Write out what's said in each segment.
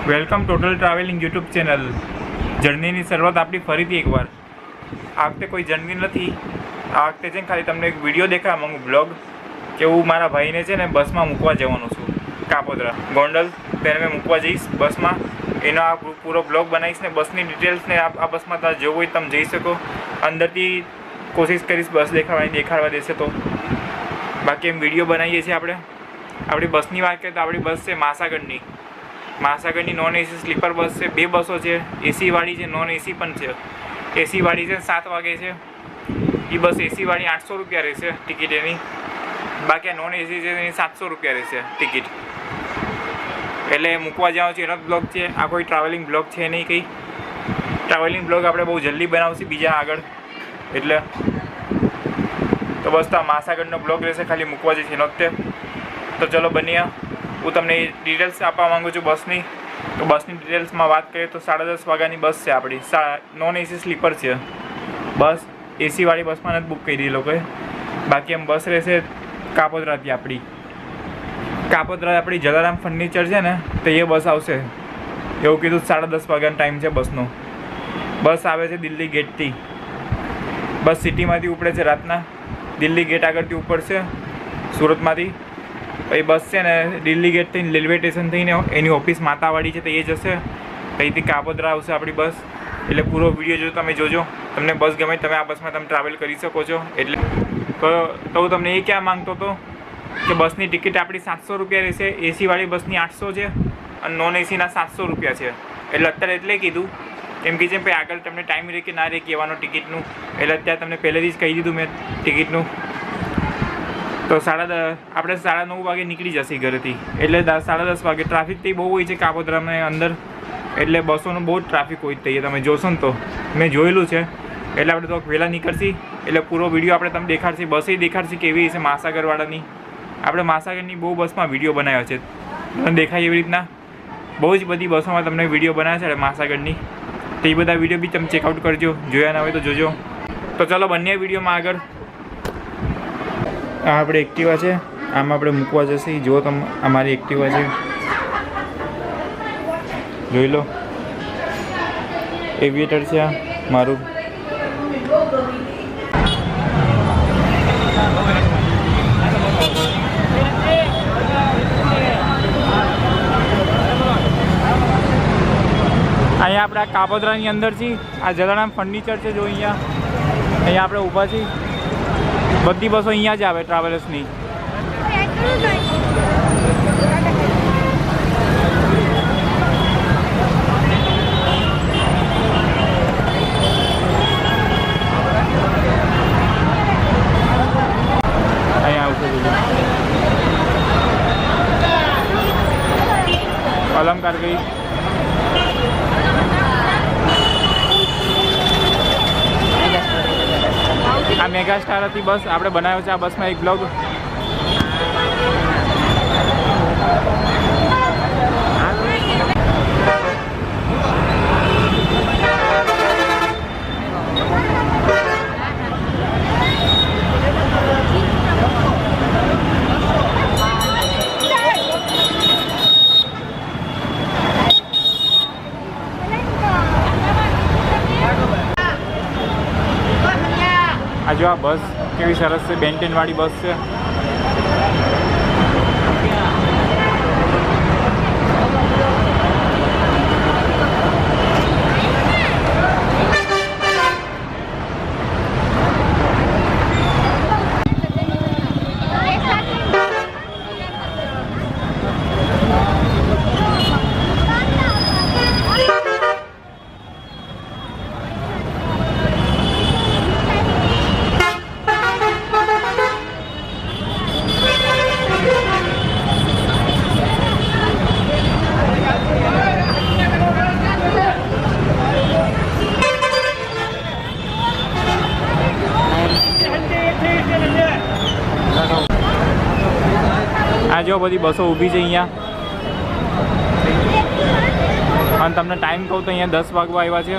Welcome total travelling YouTube channel. જર્નીની શરૂઆત આપણી ફરીથી એકવાર. આ વખતે કોઈ જર્ની નથી, આ વખતે છે ને ખાલી તમને એક વિડીયો દેખાડવા માંગુ, બ્લોગ, કે હું મારા ભાઈને છે ને બસમાં મૂકવા જવાનો છું કાપોદ્રા ગોંડલ. તેને મેં મૂકવા જઈશ બસમાં, એનો આ પૂરો બ્લોગ બનાવીશ ને બસની ડિટેલ્સને આ બસમાં તમે જવું હોય તમે જઈ શકો. અંદરથી કોશિશ કરીશ બસ દેખાડવા દેશે તો. બાકી એમ વિડીયો બનાવીએ છીએ આપણે. આપણી બસની વાત કરીએ તો આપણી બસ છે મહાસાગરની નોન એસી સ્લીપર બસ છે. 2 બસો છે, એસીવાળી છે, નોન એસી પણ છે. એસીવાળી છે 7 વાગે છે, એ બસ એસીવાળી 800 રૂપિયા રહેશે ટિકિટ એની. બાકી નોન એસી છે એની 700 રૂપિયા રહેશે ટિકિટ. એટલે મૂકવા જાઉં છું એનો જ બ્લોગ છે, આ કોઈ ટ્રાવેલિંગ બ્લોગ છે નહીં. કંઈ ટ્રાવેલિંગ બ્લોગ આપણે બહુ જલ્દી બનાવશું બીજા આગળ, એટલે તો બસ તો મહાસાગરનો બ્લોગ રહેશે, ખાલી મૂકવા જઈશ એનો જ તે. તો ચલો બનીએ. હું તમને ડિટેલ્સ આપવા માગું છું બસની. તો બસની ડિટેલ્સમાં વાત કરીએ તો 10:30 વાગ્યાની બસ છે આપણી. નોન એસી સ્લીપર છે બસ. એસીવાળી બસમાં નથી બુક કરી એ લોકોએ. બાકી એમ બસ રહેશે કાપોદ્રાથી આપણી. કાપોદ્રા આપણી જલારામ ફર્નિચર છે ને, તો એ બસ આવશે એવું કીધું. 10:30 વાગ્યાનો ટાઈમ છે બસનો. બસ આવે છે દિલ્હી ગેટથી. બસ સિટીમાંથી ઉપડે છે રાતના, દિલ્હી ગેટ આગળથી ઉપડશે સુરતમાંથી. પછી બસ છે ને દિલ્હી ગેટ થઈને રેલવે સ્ટેશન થઈને એની ઓફિસ માતાવાડી છે તો એ જશે. અહીંથી કાપોદ્રા આવશે આપણી બસ. એટલે પૂરો વિડીયો જો તમે જોજો, તમને બસ ગમે તમે આ બસમાં તમે ટ્રાવેલ કરી શકો છો. એટલે તો હું તમને એ કહેવા માંગતો હતો કે બસની ટિકિટ આપણી 700 રૂપિયા રહેશે. એસીવાળી બસની 800 છે અને નોન એસીના 700 રૂપિયા છે. એટલે અત્યારે એટલે કીધું કેમ કે જેમ ભાઈ આગળ તમને ટાઈમ રહે કે ના રહે કહેવાનો ટિકિટનું, એટલે અત્યારે તમને પહેલેથી જ કહી દીધું મેં ટિકિટનું. તો આપણે 9:30 વાગે નીકળી જશે ઘરેથી. એટલે 10:30 વાગે. ટ્રાફિક તો બહુ હોય છે કાપોદ્રામાં અંદર, એટલે બસોનો બહુ જ ટ્રાફિક હોય છે. તમે જોશો ને તો મેં જોયેલું છે. એટલે આપણે તો વહેલા નીકળશી, એટલે પૂરો વિડીયો આપણે તમને દેખાડશી. બસે દેખાડશી કેવી છે મહાસાગરવાળાની. આપણે મહાસાગરની બહુ બસમાં વિડીયો બનાવ્યો છે, તમને દેખાય એવી રીતના. બહુ જ બધી બસોમાં તમને વિડીયો બનાવ્યા છે મહાસાગરની. તો એ બધા વિડીયો બી તમે ચેકઆઉટ કરજો, જોયા ના હોય તો જોજો. તો ચલો બંને વિડીયોમાં આગળ. આ આપણે એક્ટિવા છે, આમાં આપણે મૂકવા જશે. જો તમે અમારી એક્ટિવા છે, જોઈ લો. એવિએટર છે આ મારું. અહીંયા આપણે આ કાપોદ્રાની અંદર છીએ. આ જલારામ ફર્નિચર છે જો અહીંયા આપણે ઊભા છીએ. બધી બસો અહીંયા જ આવે ટ્રાવેલર્સની. અહીંયા આવશે અલંકાર ગઈ. આ મેગા સ્ટાર હતી બસ. આપણે બનાવ્યો છે આ બસમાં એક બ્લોગ. આ જો આ બસ કેવી સરસ છે, બેન્ટેનવાળી બસ છે. આ જો બધી બસો ઊભી છે અહીંયા. અને તમને ટાઈમ કહું તો અહીંયા 10 વાગવા આવ્યા છે.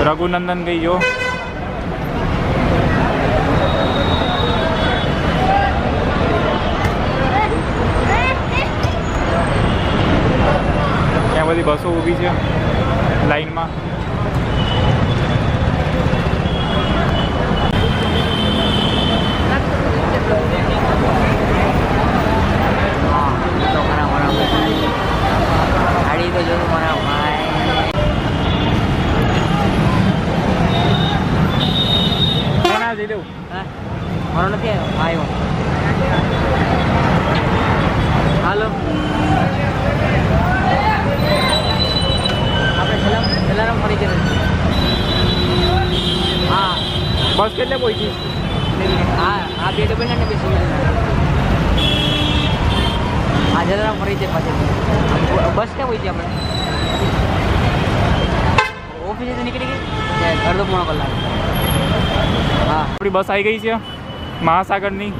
રઘુનંદન ગઈ જો. બધી બસો ઊભી છે લાઈનમાં. મારો નથી આવ્યો. હાલો આપણે જલારામ ફરી જઈએ. હા બસ કેટલે પહોંચી? હા બે ડબલ ને બેસી હા જલારામ ફરી જાય પાછળ. બસ ક્યાં પહોંચી આપણે? ઓફિસે નીકળી ગઈ અડધો પોણો કલાક. હા આપણી બસ આવી ગઈ છે મહાસાગરની.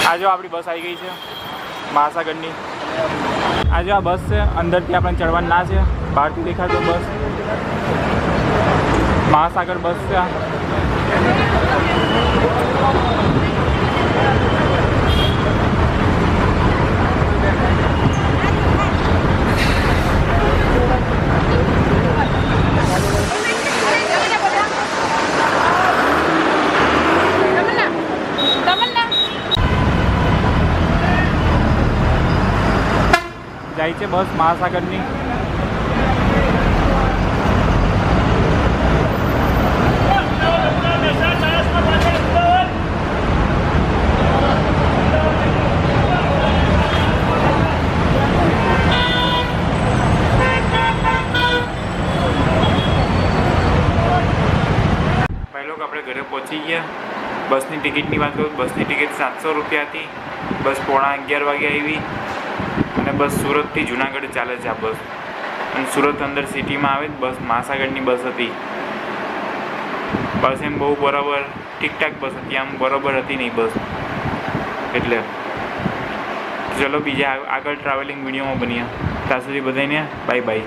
આ જો આપણી બસ આવી ગઈ છે મહાસાગરની. આ જો આ બસ છે, અંદરથી આપણે ચડવાનું ના છે, બહારથી દેખાતો બસ મહાસાગર બસ છે. જાય છે બસ મહાસાગરની. ભાઈ લોકો આપણે ઘરે પહોંચી ગયા. બસની ટિકિટની વાત કરું, બસની ટિકિટ 700 રૂપિયા હતી. બસ 11:30 વાગે આવી અને બસ સુરતથી જુનાગઢ ચાલે છે આ બસ. અને સુરત અંદર સિટીમાં આવે બસ મહાસાગરની બસ હતી. બસ એમ બહુ બરાબર ઠીકઠાક બસ હતી, આમ બરાબર હતી નહીં બસ. એટલે ચલો બીજા આગળ ટ્રાવેલિંગ વિડીયોમાં બન્યા. ત્યાં સુધી બધાને બાય બાય.